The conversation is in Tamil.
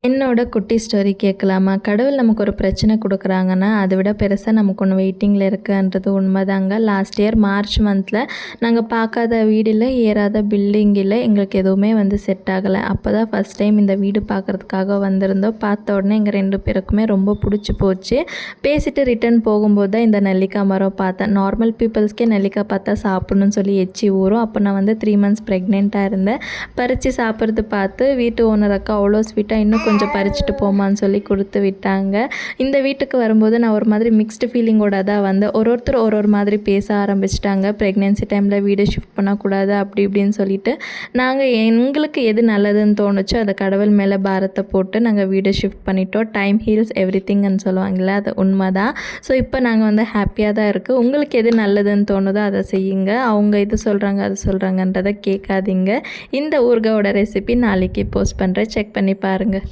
என்னோட குட்டி ஸ்டோரி கேட்கலாமா? கடவுள் நமக்கு ஒரு பிரச்சனை குடுக்குறாங்கன்னா, அதை விட பெருசா நமக்கு ஒண்ணு வெயிட்டிங்கில இருக்குன்றது உண்மைதாங்க. லாஸ்ட் இயர் மார்ச் மந்த்தில நாங்க பார்க்காத வீடு இல்ல, ஏறாத பில்டிங் இல்ல. எங்களுக்கு எதுவுமே செட் ஆகல. அப்பதான் ஃபர்ஸ்ட் டைம் இந்த வீடு பார்க்கறதுக்காக வந்திருந்தோம். பார்த்த உடனே எங்க 2 பேருக்குமே ரொம்ப புடிச்சு போச்சு. பேசிட்டு ரிட்டர்ன் போகும்போது தான் இந்த நெல்லிக்காய் மரம் பார்த்தேன். நார்மல் பீப்பிள்ஸ்க்கே நெல்லிக்காய் பார்த்தா சாப்பிடணும்னு சொல்லி எச்சி ஊறும். அப்போ நான் 3 மந்த்ஸ் ப்ரெக்னென்ட்டா இருந்தேன். பறிச்சு சாப்பிட்றது பார்த்து வீட்டு ஓனர் அக்கா அவ்வளோ ஸ்வீட்டாக இன்னும் கொஞ்சம் பறிச்சுட்டு போமான்னு சொல்லி கொடுத்து விட்டாங்க. இந்த வீட்டுக்கு வரும்போது நான் ஒரு மாதிரி மிக்ஸ்டு ஃபீலிங்கோட தான் வந்தேன். ஒருத்தர் ஒரு மாதிரி பேச ஆரம்பிச்சிட்டாங்க. ப்ரெக்னென்சி டைமில் வீடு ஷிஃப்ட் பண்ணக்கூடாது அப்படி இப்படின்னு சொல்லிட்டு நாங்கள் எங்களுக்கு எது நல்லதுன்னு தோணுச்சோ அதை கடவுள் மேலே பாரத்தை போட்டு நாங்கள் வீடு ஷிஃப்ட் பண்ணிட்டோம். டைம் ஹீல்ஸ் எவ்ரி திங்னு சொல்லுவாங்கள்ல, அது உண்மை தான். ஸோ இப்போ நாங்கள் ஹாப்பியாக தான் இருக்குது. உங்களுக்கு எது நல்லதுன்னு தோணுதோ அதை செய்யுங்க. அவங்க இது சொல்கிறாங்க அது சொல்கிறாங்கன்றதை கேட்காதீங்க. இந்த ஊறுகாயோட ரெசிபி நாளைக்கு போஸ்ட் பண்ணுறேன், செக் பண்ணி பாருங்கள்.